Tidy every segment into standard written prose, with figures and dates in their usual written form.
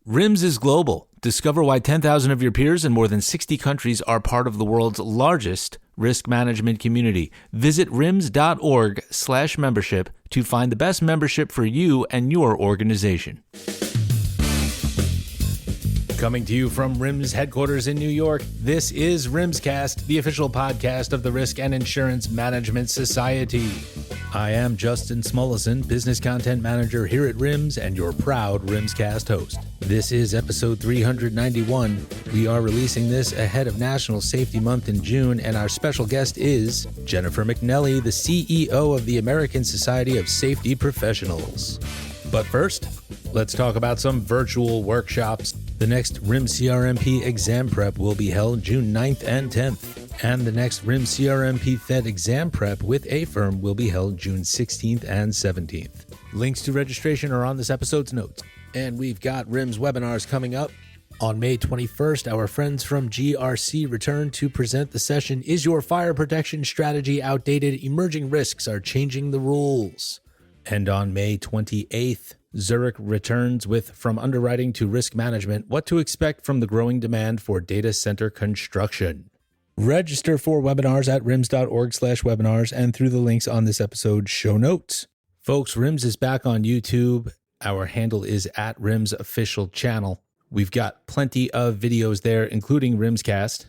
RIMS is global. Discover why 10,000 of your peers in more than 60 countries are part of the world's largest risk management community. Visit rims.org/membership to find the best membership for you and your organization. Coming to you from RIMS headquarters in New York, this is RIMScast, the official podcast of the Risk and Insurance Management Society. I am Justin Smulison, Business Content Manager here at RIMS and your proud RIMScast host. This is episode 391. We are releasing this ahead of National Safety Month in June, and our special guest is Jennifer McNelly, the CEO of the American Society of Safety Professionals. But first, let's talk about some virtual workshops. The next RIMS CRMP exam prep will be held June 9th and 10th, and the next RIMS CRMP Fed exam prep with a firm will be held June 16th and 17th. Links to registration are on this episode's notes. And we've got RIMS webinars coming up. On May 21st, our friends from GRC return to present the session, Is Your Fire Protection Strategy Outdated? Emerging Risks Are Changing the Rules. And on May 28th, Zurich returns with From Underwriting to Risk Management, What to Expect from the Growing Demand for Data Center Construction. Register for webinars at rims.org/webinars and through the links on this episode's show notes. Folks, RIMS is back on YouTube. Our handle is at RIMS Official Channel. We've got plenty of videos there, including RIMScast,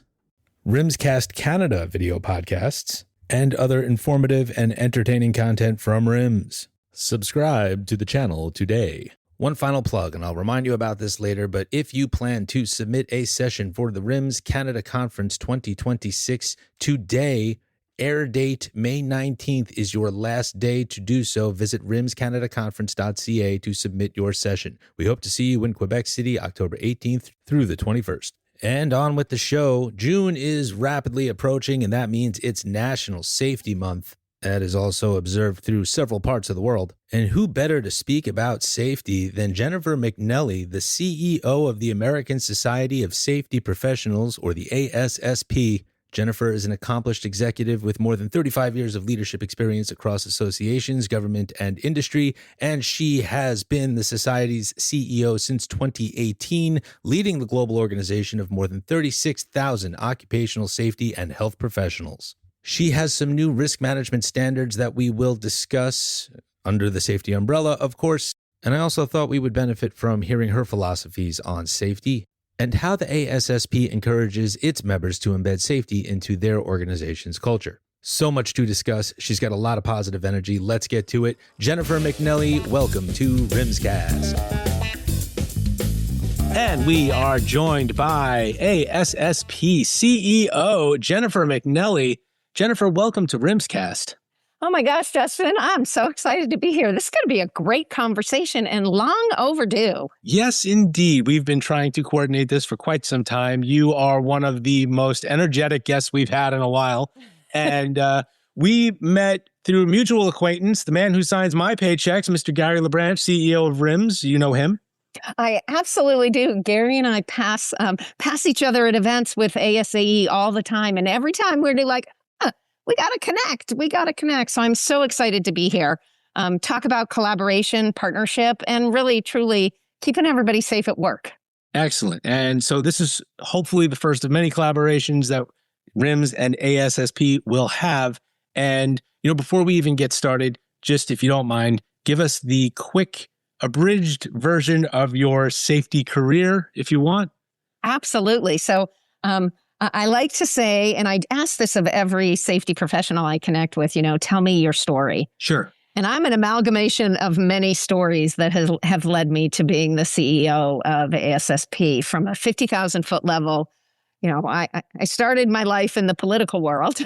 RIMScast Canada video podcasts, and other informative and entertaining content from RIMS. Subscribe to the channel today. One final plug, and I'll remind you about this later, but if you plan to submit a session for the RIMS Canada Conference 2026 today, air date May 19th is your last day to do so. Visit rimscanadaconference.ca to submit your session. We hope to see you in Quebec City, October 18th through the 21st. And on with the show. June is rapidly approaching, and that means it's National Safety Month. That is also observed through several parts of the world. And who better to speak about safety than Jennifer McNelly, the CEO of the American Society of Safety Professionals, or the ASSP. Jennifer is an accomplished executive with more than 35 years of leadership experience across associations, government, and industry, and she has been the Society's CEO since 2018, leading the global organization of more than 36,000 occupational safety and health professionals. She has some new risk management standards that we will discuss under the safety umbrella, of course, and I also thought we would benefit from hearing her philosophies on safety and how the ASSP encourages its members to embed safety into their organization's culture. So much to discuss. She's got a lot of positive energy. Let's get to it. Jennifer McNelly, welcome to RIMScast. And we are joined by ASSP CEO Jennifer McNelly. Jennifer, welcome to RIMScast. Oh my gosh, Justin, I'm so excited to be here. This is going to be a great conversation and long overdue. Yes, indeed. We've been trying to coordinate this for quite some time. You are one of the most energetic guests we've had in a while. And we met through a mutual acquaintance, the man who signs my paychecks, Mr. Gary LaBranche, CEO of RIMS. You know him. I absolutely do. Gary and I pass each other at events with ASAE all the time. And every time we're like, we got to connect. We got to connect. So I'm so excited to be here. Talk about collaboration, partnership, and really, truly keeping everybody safe at work. Excellent. And so this is hopefully the first of many collaborations that RIMS and ASSP will have. And, before we even get started, just if you don't mind, give us the quick abridged version of your safety career, if you want. Absolutely. So, I like to say, and I ask this of every safety professional I connect with, tell me your story. Sure. And I'm an amalgamation of many stories that have led me to being the CEO of ASSP from a 50,000-foot level. I started my life in the political world.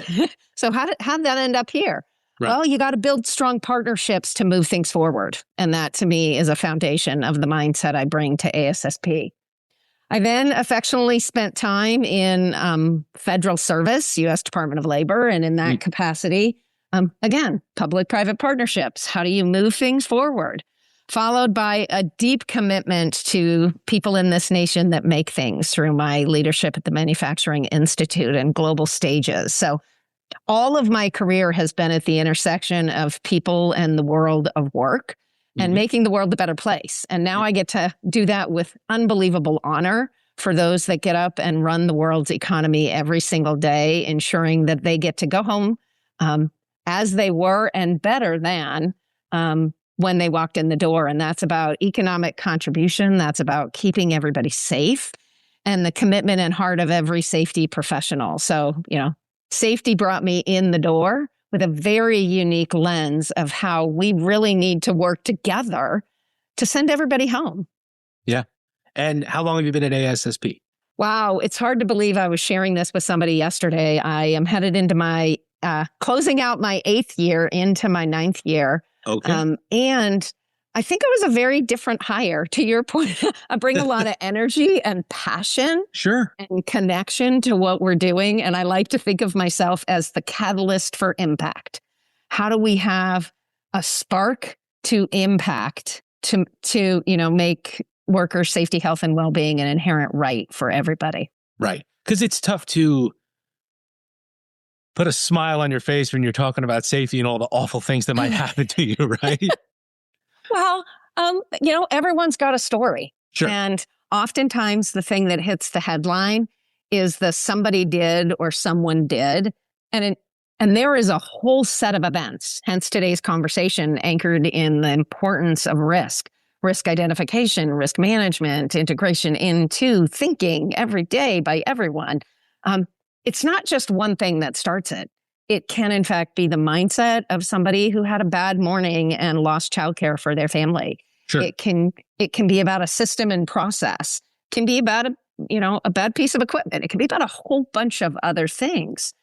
So how did that end up here? Right. Well, you got to build strong partnerships to move things forward. And that, to me, is a foundation of the mindset I bring to ASSP. I then affectionately spent time in federal service, U.S. Department of Labor, and in that capacity, again, public-private partnerships. How do you move things forward? Followed by a deep commitment to people in this nation that make things through my leadership at the Manufacturing Institute and global stages. So all of my career has been at the intersection of people and the world of work. and making the world a better place. And now I get to do that with unbelievable honor for those that get up and run the world's economy every single day, ensuring that they get to go home as they were and better than when they walked in the door. And that's about economic contribution. That's about keeping everybody safe and the commitment and heart of every safety professional. So, safety brought me in the door with a very unique lens of how we really need to work together to send everybody home. Yeah. And how long have you been at ASSP? Wow. It's hard to believe I was sharing this with somebody yesterday. I am headed into my, closing out my 8th year into my 9th year. Okay. And I think it was a very different hire. To your point, I bring a lot of energy and passion and connection to what we're doing. And I like to think of myself as the catalyst for impact. How do we have a spark to impact to make workers' safety, health, and well-being an inherent right for everybody? Right. Because it's tough to put a smile on your face when you're talking about safety and all the awful things that might happen to you, right? Well, everyone's got a story. Sure. And oftentimes the thing that hits the headline is the somebody did or someone did. And there is a whole set of events, hence today's conversation, anchored in the importance of risk identification, risk management, integration into thinking every day by everyone. It's not just one thing that starts it. It can, in fact, be the mindset of somebody who had a bad morning and lost childcare for their family. Sure. It can be about a system and process. It can be about a bad piece of equipment. It can be about a whole bunch of other things.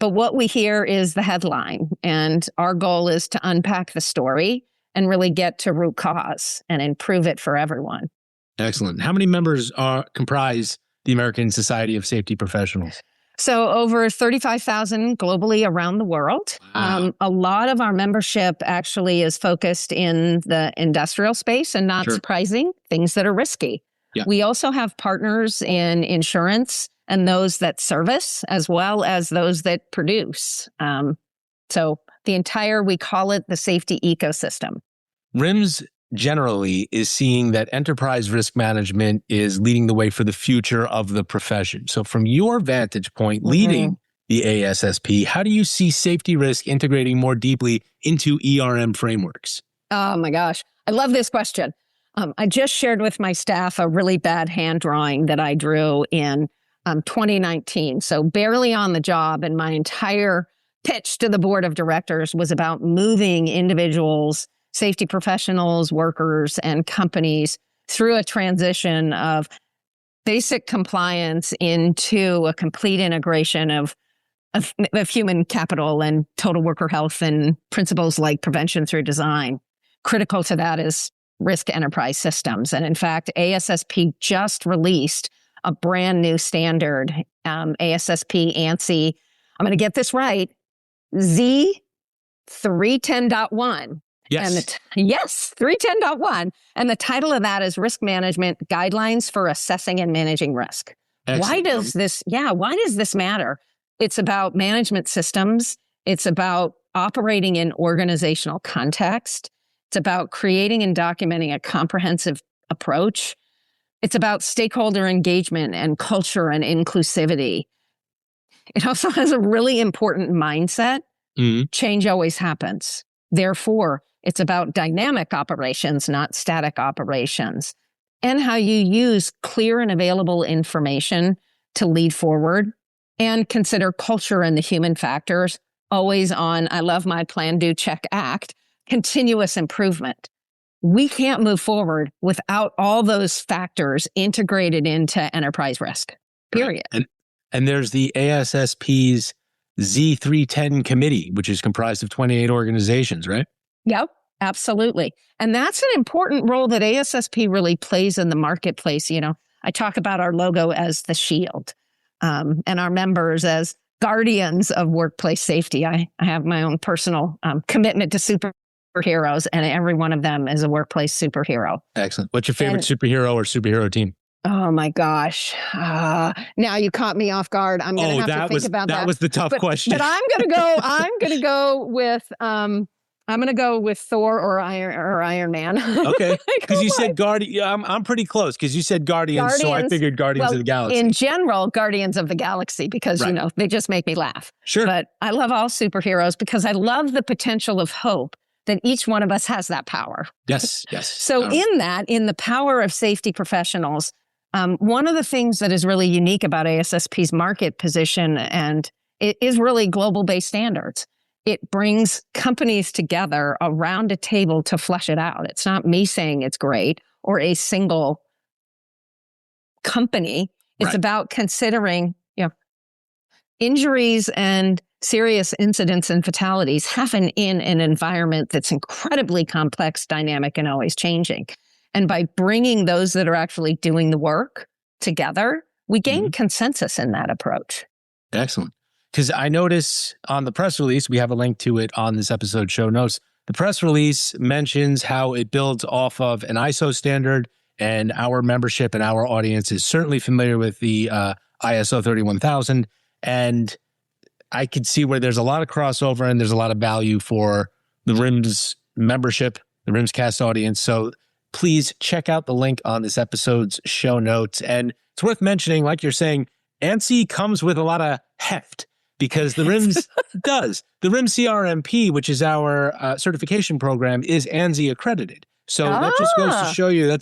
But what we hear is the headline, and our goal is to unpack the story and really get to root cause and improve it for everyone. Excellent. How many members comprise the American Society of Safety Professionals? So over 35,000 globally around the world. Wow. A lot of our membership actually is focused in the industrial space, and not surprising, things that are risky. Yeah. We also have partners in insurance and those that service, as well as those that produce. So we call it the safety ecosystem. RIMS generally is seeing that enterprise risk management is leading the way for the future of the profession. So from your vantage point, leading the ASSP, how do you see safety risk integrating more deeply into ERM frameworks? Oh my gosh. I love this question. I just shared with my staff a really bad hand drawing that I drew in 2019. So barely on the job, and my entire pitch to the board of directors was about moving individuals, safety professionals, workers, and companies through a transition of basic compliance into a complete integration of human capital and total worker health and principles like prevention through design. Critical to that is risk enterprise systems. And in fact, ASSP just released a brand new standard, ASSP ANSI. I'm going to get this right, Z310.1. Yes. And 310.1. And the title of that is Risk Management Guidelines for Assessing and Managing Risk. Excellent. Why does this matter? It's about management systems. It's about operating in organizational context. It's about creating and documenting a comprehensive approach. It's about stakeholder engagement and culture and inclusivity. It also has a really important mindset. Change always happens. Therefore, it's about dynamic operations, not static operations, and how you use clear and available information to lead forward, and consider culture and the human factors always on, I love my plan, do, check, act, continuous improvement. We can't move forward without all those factors integrated into enterprise risk, period. Right. And there's the ASSP's Z310 committee, which is comprised of 28 organizations, right? Yep, absolutely. And that's an important role that ASSP really plays in the marketplace. I talk about our logo as the shield, and our members as guardians of workplace safety. I have my own personal commitment to superheroes, and every one of them is a workplace superhero. Excellent. What's your favorite superhero or superhero team? Oh my gosh. Now you caught me off guard. I'm going to have to think about that. That was the tough question. But I'm going to go with I'm going to go with Thor or Iron Man. Okay, because you said Guardian. Yeah, I'm pretty close because you said Guardians, so I figured Guardians of the Galaxy. In general, Guardians of the Galaxy, because, they just make me laugh. Sure. But I love all superheroes because I love the potential of hope that each one of us has that power. Yes. So in the power of safety professionals, one of the things that is really unique about ASSP's market position, and it is really global-based standards. It brings companies together around a table to flesh it out. It's not me saying it's great or a single company. It's about considering, injuries and serious incidents and fatalities happen in an environment that's incredibly complex, dynamic, and always changing. And by bringing those that are actually doing the work together, we gain consensus in that approach. Excellent. Because I notice on the press release, we have a link to it on this episode show notes. The press release mentions how it builds off of an ISO standard, and our membership and our audience is certainly familiar with the ISO 31000. And I could see where there's a lot of crossover and there's a lot of value for the RIMS membership, the RIMScast audience. So please check out the link on this episode's show notes. And it's worth mentioning, like you're saying, ANSI comes with a lot of heft. Because the RIMS does. The RIMS CRMP, which is our certification program, is ANSI accredited. So that just goes to show you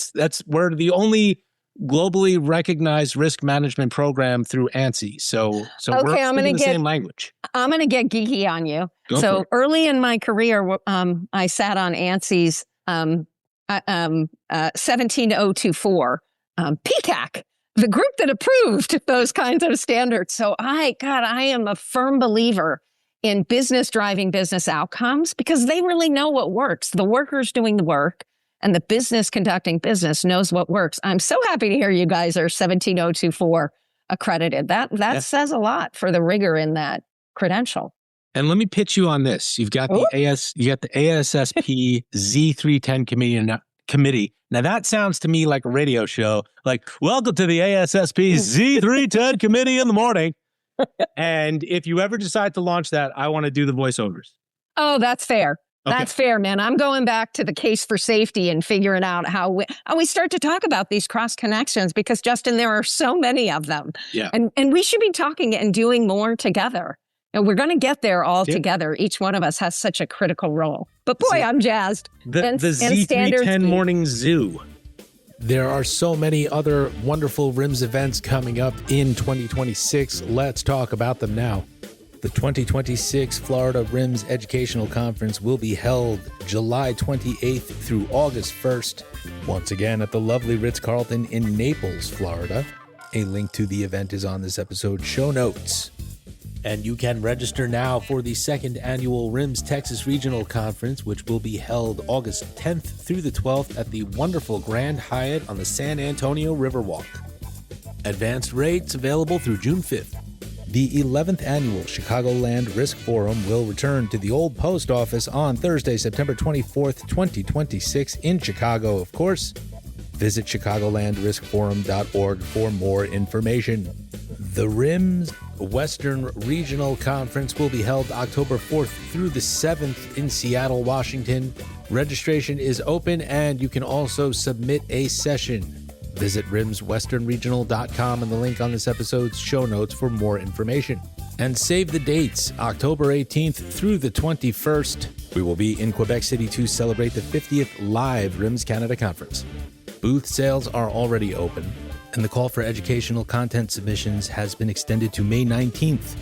we're the only globally recognized risk management program through ANSI. So we're speaking the same language. I'm going to get geeky on you. So early in my career, I sat on ANSI's 17024 PCAC. The group that approved those kinds of standards. So I am a firm believer in business driving business outcomes because they really know what works. The workers doing the work and the business conducting business knows what works. I'm so happy to hear you guys are 17024 accredited. That says a lot for the rigor in that credential. And let me pitch you on this. You've got the ASSP Z310 committee. Now that sounds to me like a radio show, like, welcome to the ASSP Z310 committee in the morning. And if you ever decide to launch that, I want to do the voiceovers. Oh, that's fair. Okay. That's fair, man. I'm going back to the case for safety and figuring out how we start to talk about these cross connections because, Justin, there are so many of them. Yeah. And we should be talking and doing more together. And we're going to get there all together. Each one of us has such a critical role. But boy, I'm jazzed. The Z310 Morning Zoo. There are so many other wonderful RIMS events coming up in 2026. Let's talk about them now. The 2026 Florida RIMS Educational Conference will be held July 28th through August 1st, once again at the lovely Ritz-Carlton in Naples, Florida. A link to the event is on this episode's show notes. And you can register now for the second annual RIMS Texas Regional Conference, which will be held August 10th through the 12th at the wonderful Grand Hyatt on the San Antonio Riverwalk. Advanced rates available through June 5th. The 11th annual Chicagoland Risk Forum will return to the old post office on Thursday, September 24th, 2026 in Chicago, of course. Visit chicagolandriskforum.org for more information. The RIMS Western Regional Conference will be held October 4th through the 7th in Seattle, Washington. Registration is open and you can also submit a session. Visit rimswesternregional.com and the link on this episode's show notes for more information. And save the dates, October 18th through the 21st. We will be in Quebec City to celebrate the 50th live RIMS Canada Conference. Booth sales are already open, and the call for educational content submissions has been extended to May 19th.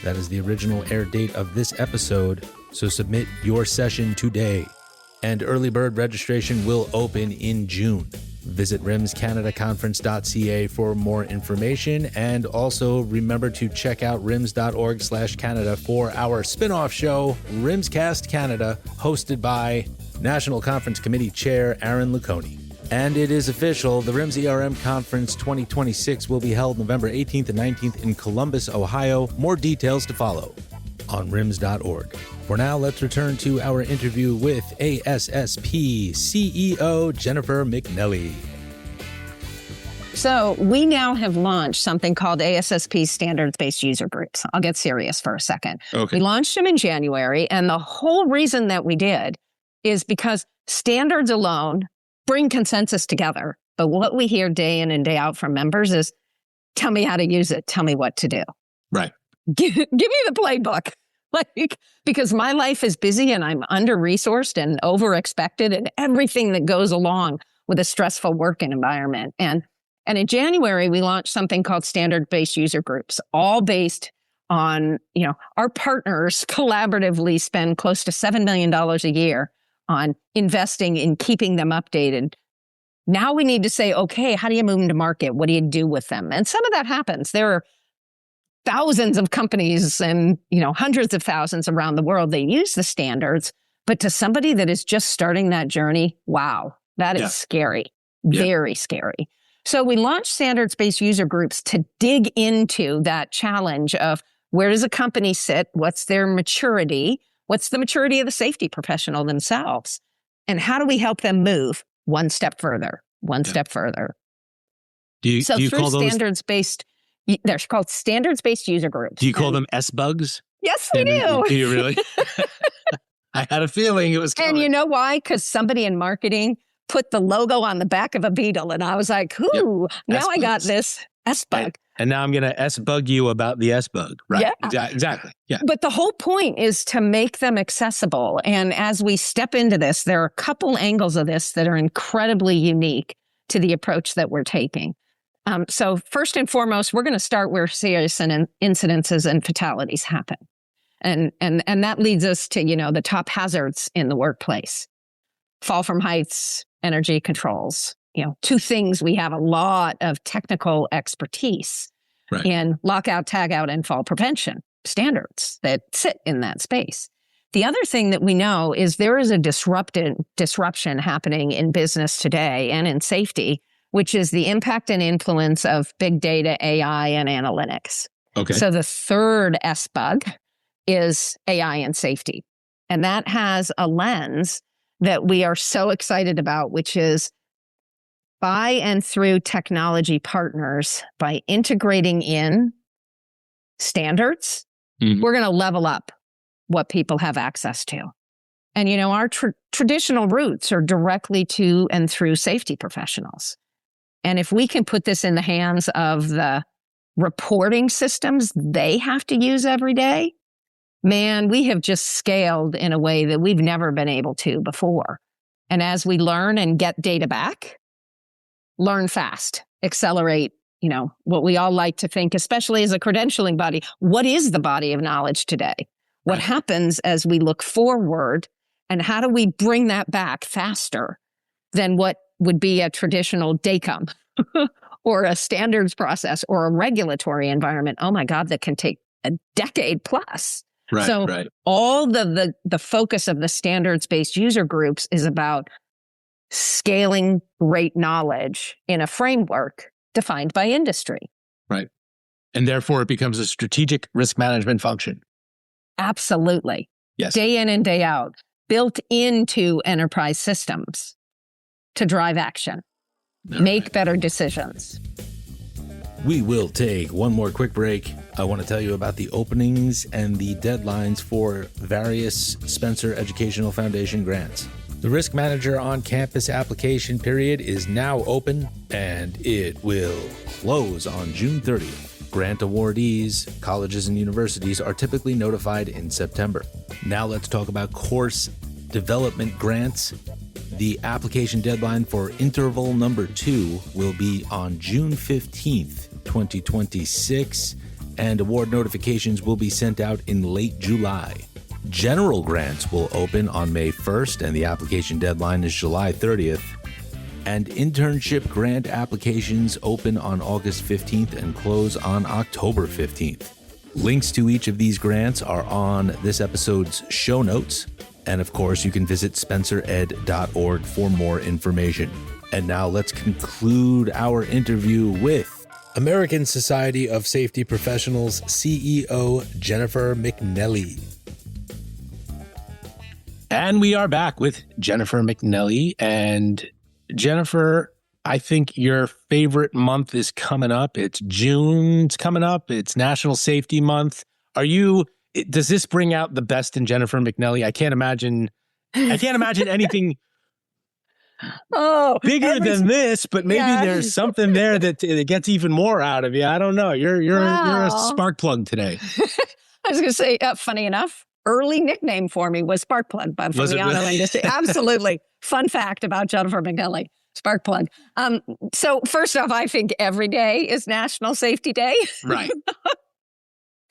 That is the original air date of this episode, so submit your session today. And early bird registration will open in June. Visit rimscanadaconference.ca for more information, and also remember to check out rims.org/Canada for our spin-off show, RIMScast Canada, hosted by National Conference Committee Chair Aaron Luconi. And it is official, the RIMS ERM Conference 2026 will be held November 18th and 19th in Columbus, Ohio. More details to follow on rims.org. For now, let's return to our interview with ASSP CEO Jennifer McNelly. So we now have launched something called ASSP Standards-Based User Groups. I'll get serious for a second. Okay. We launched them in January, and the whole reason that we did is because standards alone bring consensus together. But what we hear day in and day out from members is, tell me how to use it. Tell me what to do. Right. Give me the playbook. Because my life is busy and I'm under-resourced and over-expected and everything that goes along with a stressful working environment. And in January, we launched something called Standard-Based User Groups, all based on, our partners collaboratively spend close to $7 million a year on investing in keeping them updated. Now we need to say, okay, how do you move them to market? What do you do with them? And some of that happens. There are thousands of companies and, hundreds of thousands around the world. They use the standards, but to somebody that is just starting that journey, wow, that is scary, very scary. So we launched standards-based user groups to dig into that challenge of where does a company sit? What's their maturity? What's the maturity of the safety professional themselves? And how do we help them move one step further, step further? Do you call those standards-based? They're called standards-based user groups. Do you call them S-bugs? Yes, we do. Do you really? I had a feeling it was coming. And you know why? Because somebody in marketing put the logo on the back of a beetle. And I was like, ooh, now S-bugs. I got this S-bug. And now I'm going to S-bug you about the S-bug. Right. Yeah. Exactly. Yeah. But the whole point is to make them accessible. And as we step into this, there are a couple angles of this that are incredibly unique to the approach that we're taking. So first and foremost, we're going to start where serious incidences and fatalities happen. And that leads us to, the top hazards in the workplace. Fall from heights, energy controls, two things we have a lot of technical expertise in: lockout, tagout, and fall prevention standards that sit in that space. The other thing that we know is there is a disruption happening in business today and in safety, which is the impact and influence of big data, AI, and analytics. Okay. So the third S-bug is AI and safety. And that has a lens that we are so excited about, which is by and through technology partners, by integrating in standards, we're going to level up what people have access to. And, our traditional roots are directly to and through safety professionals. And if we can put this in the hands of the reporting systems they have to use every day, man, we have just scaled in a way that we've never been able to before. And as we learn and get data back, learn fast, accelerate, what we all like to think, especially as a credentialing body, what is the body of knowledge today? What happens as we look forward, and how do we bring that back faster than what would be a traditional DACOM or a standards process or a regulatory environment? Oh my God, that can take a decade plus. All the focus of the standards-based user groups is about scaling great knowledge in a framework defined by industry. Right. And therefore it becomes a strategic risk management function. Absolutely. Yes. Day in and day out, built into enterprise systems to drive action, make better decisions. We will take one more quick break. I want to tell you about the openings and the deadlines for various Spencer Educational Foundation grants. The Risk Manager on Campus application period is now open, and it will close on June 30th. Grant awardees, colleges and universities are typically notified in September. Now let's talk about course development grants. The application deadline for interval number 2 will be on June 15th, 2026, and award notifications will be sent out in late July. General grants will open on May 1st, and the application deadline is July 30th. And internship grant applications open on August 15th and close on October 15th. Links to each of these grants are on this episode's show notes. And of course, you can visit spencered.org for more information. And now let's conclude our interview with American Society of Safety Professionals CEO Jennifer McNelly. And we are back with Jennifer McNelly. And Jennifer, I think your favorite month is coming up. It's June. It's coming up. It's National Safety Month. Does this bring out the best in Jennifer McNelly? I can't imagine anything bigger than this, but maybe there's something there that gets even more out of you. I don't know. You're a spark plug today. I was going to say, funny enough, early nickname for me was spark plug, but from the auto industry. Absolutely. Fun fact about Jennifer McNelly, spark plug. So first off, I think every day is National Safety Day. Right.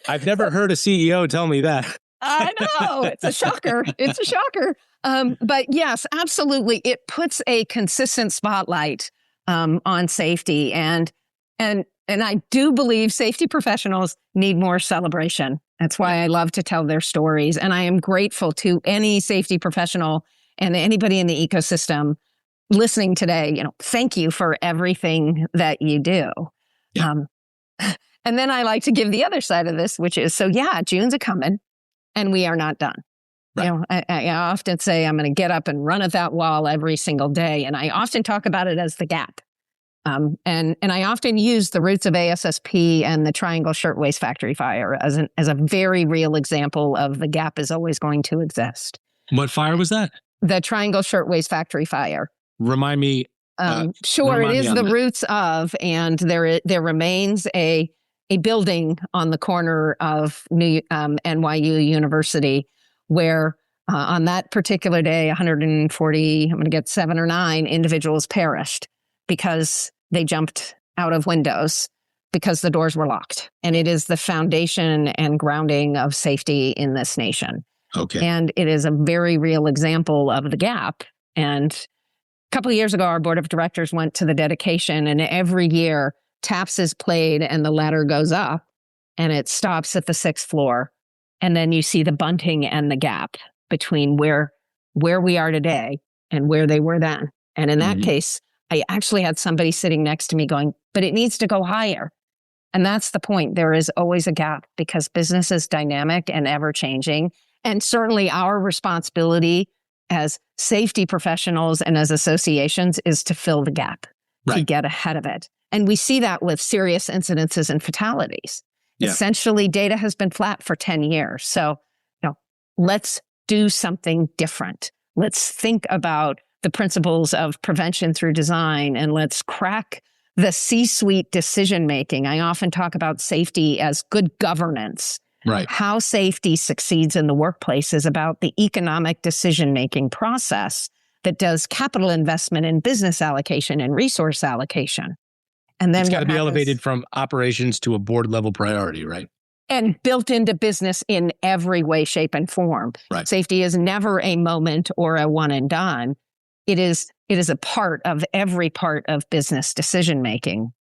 I've never heard a CEO tell me that. I know. It's a shocker. It's a shocker. But yes, absolutely. It puts a consistent spotlight on safety. And I do believe safety professionals need more celebration. That's why I love to tell their stories. And I am grateful to any safety professional and anybody in the ecosystem listening today. Thank you for everything that you do. Yeah. And then I like to give the other side of this, which is, June's a-coming and we are not done. Right. I often say I'm going to get up and run at that wall every single day. And I often talk about it as the gap. And I often use the roots of ASSP and the Triangle Shirtwaist Factory Fire as a very real example of the gap is always going to exist. What fire was that? The Triangle Shirtwaist Factory Fire. Remind me. Sure, it is the roots of, and there remains a building on the corner of NYU University where on that particular day, 140, I'm going to get 7 or 9 individuals perished because they jumped out of windows because the doors were locked. And it is the foundation and grounding of safety in this nation. Okay. And it is a very real example of the gap. And a couple of years ago, our board of directors went to the dedication, and every year taps is played and the ladder goes up and it stops at the 6th floor. And then you see the bunting and the gap between where we are today and where they were then. And in that case, I actually had somebody sitting next to me going, but it needs to go higher. And that's the point. There is always a gap because business is dynamic and ever changing. And certainly our responsibility as safety professionals and as associations is to fill the gap, to get ahead of it. And we see that with serious incidences and fatalities. Yeah. Essentially, data has been flat for 10 years. So, let's do something different. Let's think about the principles of prevention through design, and let's crack the C-suite decision-making. I often talk about safety as good governance. Right. How safety succeeds in the workplace is about the economic decision-making process that does capital investment in business allocation and resource allocation. And then it's got to be elevated from operations to a board level priority, right? And built into business in every way, shape, and form. Right. Safety is never a moment or a one and done. It is a part of every part of business decision making.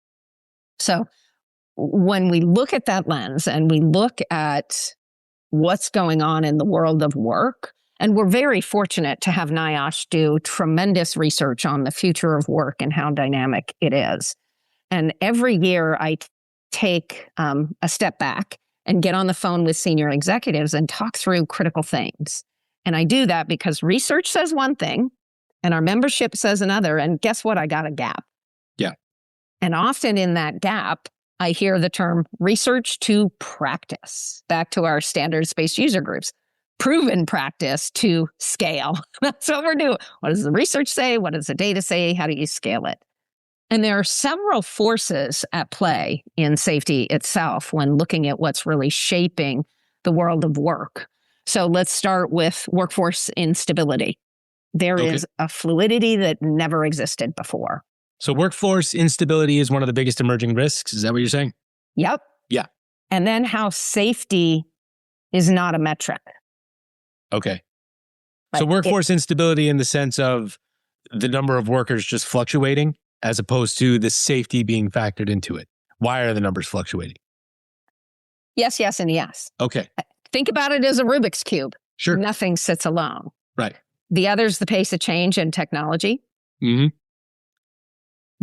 So when we look at that lens and we look at what's going on in the world of work, and we're very fortunate to have NIOSH do tremendous research on the future of work and how dynamic it is. And every year I take a step back and get on the phone with senior executives and talk through critical things. And I do that because research says one thing and our membership says another. And guess what? I got a gap. Yeah. And often in that gap, I hear the term research to practice, back to our standards-based user groups. Proven practice to scale. That's what we're doing. What does the research say? What does the data say? How do you scale it? And there are several forces at play in safety itself when looking at what's really shaping the world of work. So let's start with workforce instability. There is a fluidity that never existed before. So workforce instability is one of the biggest emerging risks. Is that what you're saying? Yep. Yeah. And then how safety is not a metric. Okay. So workforce instability in the sense of the number of workers just fluctuating as opposed to the safety being factored into it. Why are the numbers fluctuating? Yes, yes, and yes. Okay. Think about it as a Rubik's Cube. Sure. Nothing sits alone. Right. The other's the pace of change and technology. Mm-hmm.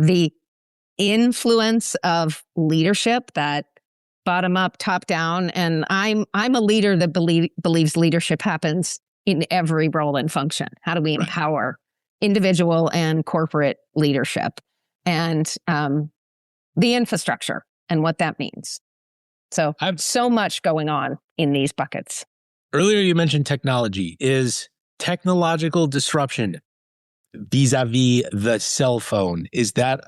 The influence of leadership, that bottom up, top down. And I'm a leader that believes leadership happens in every role and function. How do we empower individual and corporate leadership? and the infrastructure and what that means. So so much going on in these buckets. Earlier, you mentioned technology. Is technological disruption vis-a-vis the cell phone, is that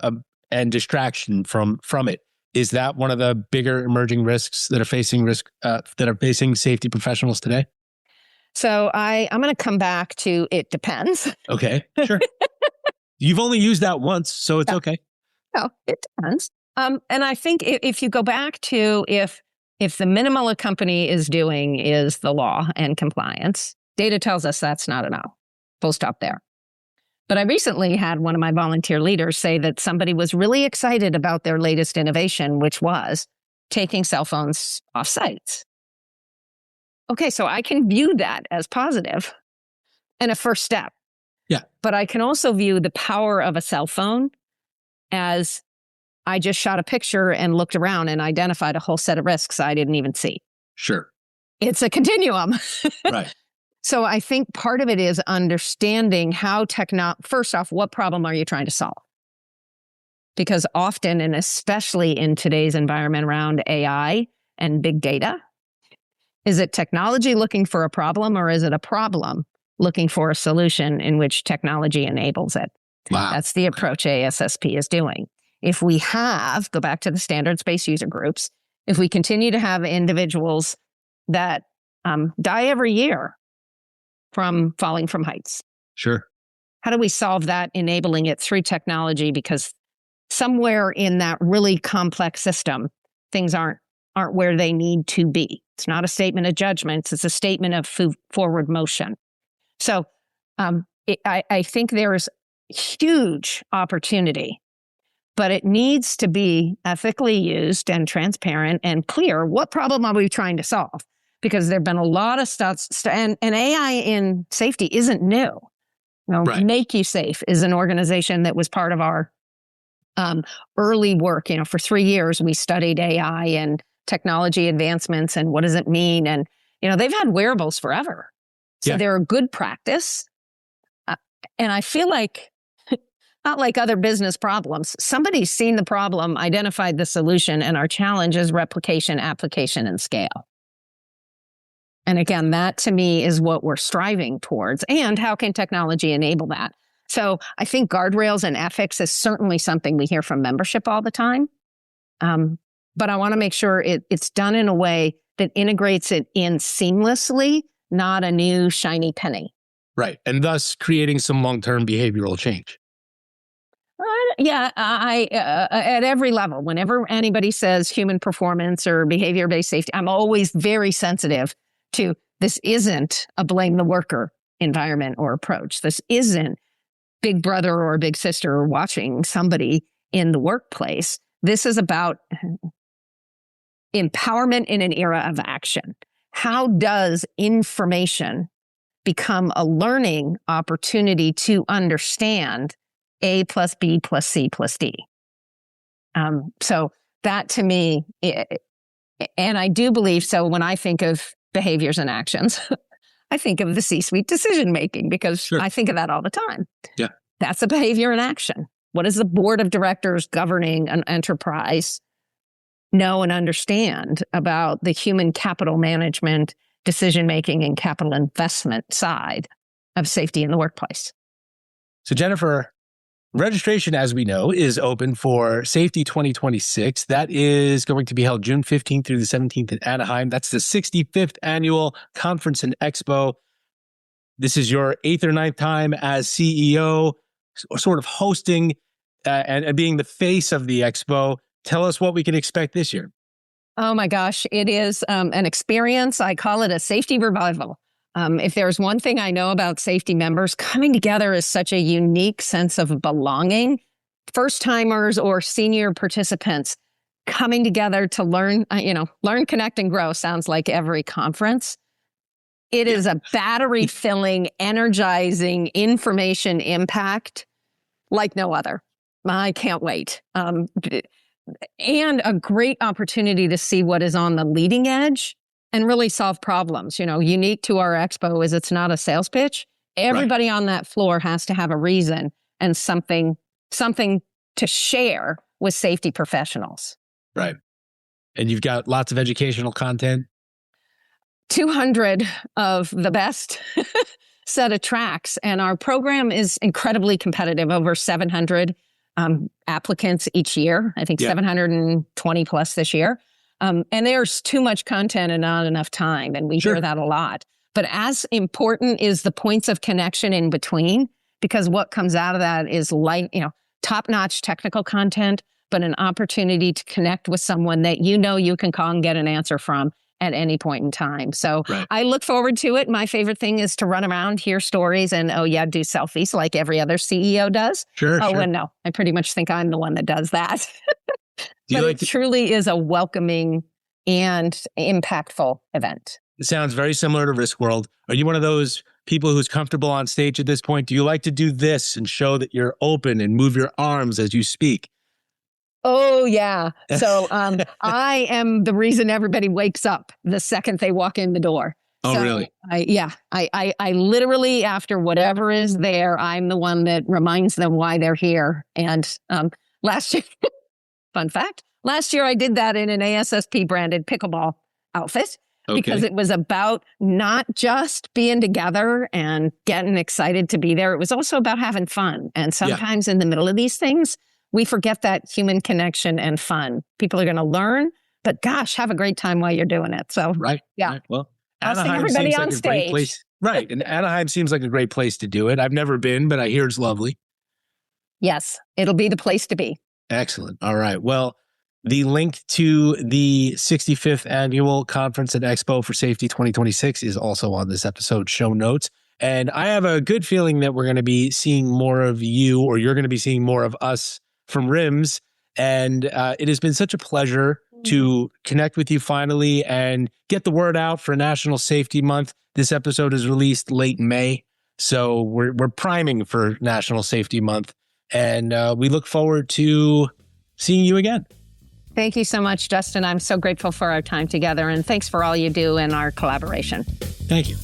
and distraction from it, is that one of the bigger emerging risks that are facing safety professionals today? So I'm going to come back to it depends. Okay, sure. You've only used that once, so it's okay. No, it depends. And I think if you go back to if the minimal a company is doing is the law and compliance, data tells us that's not enough. Full stop there. But I recently had one of my volunteer leaders say that somebody was really excited about their latest innovation, which was taking cell phones off sites. Okay, so I can view that as positive and a first step. Yeah. But I can also view the power of a cell phone as I just shot a picture and looked around and identified a whole set of risks I didn't even see. Sure. It's a continuum. Right. So I think part of it is understanding how first off, what problem are you trying to solve? Because often, and especially in today's environment around AI and big data, is it technology looking for a problem, or is it a problem looking for a solution in which technology enables it? Wow. That's the approach ASSP is doing. If we go back to the standards-based user groups, if we continue to have individuals that die every year from falling from heights. Sure. How do we solve that, enabling it through technology? Because somewhere in that really complex system, things aren't where they need to be. It's not a statement of judgments. It's a statement of forward motion. So I think there's huge opportunity, but it needs to be ethically used and transparent and clear. What problem are we trying to solve? Because there have been a lot of stuff, and AI in safety isn't new. Right. Make You Safe is an organization that was part of our early work. For 3 years, we studied AI and technology advancements and what does it mean? And, they've had wearables forever. So they're a good practice. And I feel like, not like other business problems, somebody's seen the problem, identified the solution, and our challenge is replication, application, and scale. And again, that to me is what we're striving towards. And how can technology enable that? So I think guardrails and ethics is certainly something we hear from membership all the time. But I want to make sure it's done in a way that integrates it in seamlessly, not a new shiny penny. Right. And thus creating some long-term behavioral change. I at every level, whenever anybody says human performance or behavior-based safety, I'm always very sensitive to this isn't a blame the worker environment or approach. This isn't big brother or big sister watching somebody in the workplace. This is about empowerment in an era of action. How does information become a learning opportunity to understand A plus B plus C plus D? So that to me, and I do believe, so when I think of behaviors and actions, I think of the C-suite decision-making because I think of that all the time. Yeah. That's a behavior and action. What does the board of directors governing an enterprise know and understand about the human capital management, decision-making, and capital investment side of safety in the workplace? So Jennifer, registration, as we know, is open for Safety 2026. That is going to be held June 15th through the 17th in Anaheim. That's the 65th annual conference and expo. This is your 8th or 9th time as CEO, sort of hosting and being the face of the expo. Tell us what we can expect this year. Oh my gosh, it is an experience. I call it a safety revival. If there's one thing I know about safety members, coming together is such a unique sense of belonging. First-timers or senior participants coming together to learn, connect, and grow sounds like every conference. It is a battery-filling, energizing information impact like no other. I can't wait. And a great opportunity to see what is on the leading edge and really solve problems. Unique to our expo is it's not a sales pitch. Everybody on that floor has to have a reason and something to share with safety professionals. Right. And you've got lots of educational content. 200 of the best set of tracks. And our program is incredibly competitive, over 700 applicants each year. I think 720 plus this year. And there's too much content and not enough time. And we hear that a lot. But as important is the points of connection in between, because what comes out of that is top-notch technical content, but an opportunity to connect with someone that you can call and get an answer from at any point in time. So I look forward to it. My favorite thing is to run around, hear stories, and do selfies like every other CEO does. And no, I pretty much think I'm the one that does that. But it truly is a welcoming and impactful event. It sounds very similar to Risk World. Are you one of those people who's comfortable on stage at this point? Do you like to do this and show that you're open and move your arms as you speak? Oh, yeah. So I am the reason everybody wakes up the second they walk in the door. Oh, so, really? I literally, after whatever is there, I'm the one that reminds them why they're here. And last year, fun fact, last year I did that in an ASSP branded pickleball outfit. Because it was about not just being together and getting excited to be there. It was also about having fun. And sometimes in the middle of these things, we forget that human connection and fun. People are going to learn, but gosh, have a great time while you're doing it. So, right. Well, I'll see everybody on stage. A great place. Right. And Anaheim seems like a great place to do it. I've never been, but I hear it's lovely. Yes, it'll be the place to be. Excellent. All right. Well, the link to the 65th Annual Conference and Expo for Safety 2026 is also on this episode's show notes. And I have a good feeling that we're going to be seeing more of you, or you're going to be seeing more of us from RIMS. And it has been such a pleasure to connect with you finally and get the word out for National Safety Month. This episode is released late May, so we're priming for National Safety Month. And we look forward to seeing you again. Thank you so much, Justin. I'm so grateful for our time together, and thanks for all you do in our collaboration. Thank you.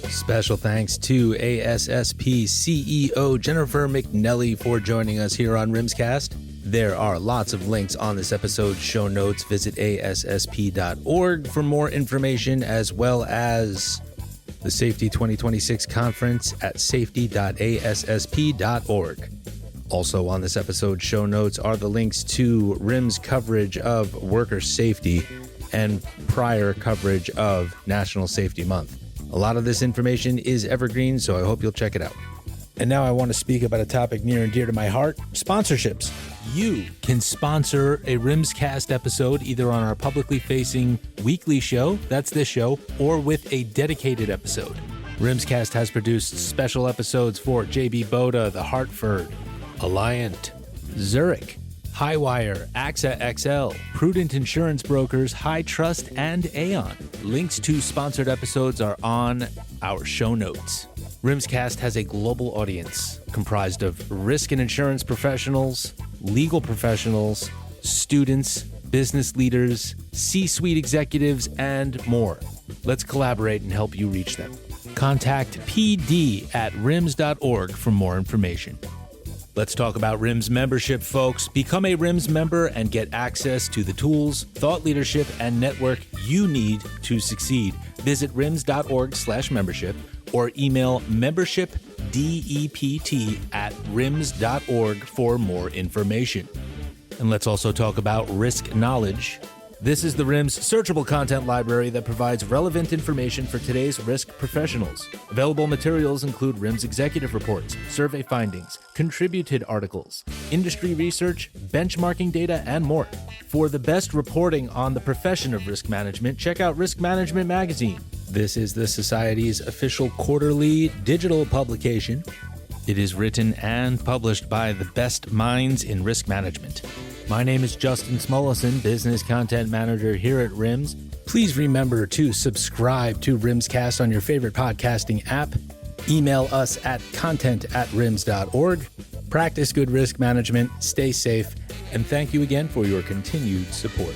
Special thanks to ASSP CEO Jennifer McNelly for joining us here on RIMScast. There are lots of links on this episode's show notes. Visit ASSP.org for more information, as well as the Safety 2026 conference at safety.assp.org. Also on this episode's show notes are the links to RIMS coverage of worker safety and prior coverage of National Safety Month. A lot of this information is evergreen, so I hope you'll check it out. And now I want to speak about a topic near and dear to my heart, sponsorships. You can sponsor a RIMScast episode either on our publicly facing weekly show, that's this show, or with a dedicated episode. RIMScast has produced special episodes for JB Boda, The Hartford, Alliant, Zurich, Highwire, AXA XL, Prudent Insurance Brokers, High Trust, and Aon. Links to sponsored episodes are on our show notes. RIMScast has a global audience comprised of risk and insurance professionals, legal professionals, students, business leaders, C-suite executives, and more. Let's collaborate and help you reach them. Contact pd@rims.org for more information. Let's talk about RIMS membership, folks. Become a RIMS member and get access to the tools, thought leadership, and network you need to succeed. Visit rims.org/membership or email membershipdept@rims.org for more information. And let's also talk about risk knowledge. This is the RIMS searchable content library that provides relevant information for today's risk professionals. Available materials include RIMS executive reports, survey findings, contributed articles, industry research, benchmarking data, and more. For the best reporting on the profession of risk management, check out Risk Management Magazine. This is the Society's official quarterly digital publication. It is written and published by the best minds in risk management. My name is Justin Smulison, Business Content Manager here at RIMS. Please remember to subscribe to RIMScast on your favorite podcasting app. Email us at content@rims.org. Practice good risk management, stay safe, and thank you again for your continued support.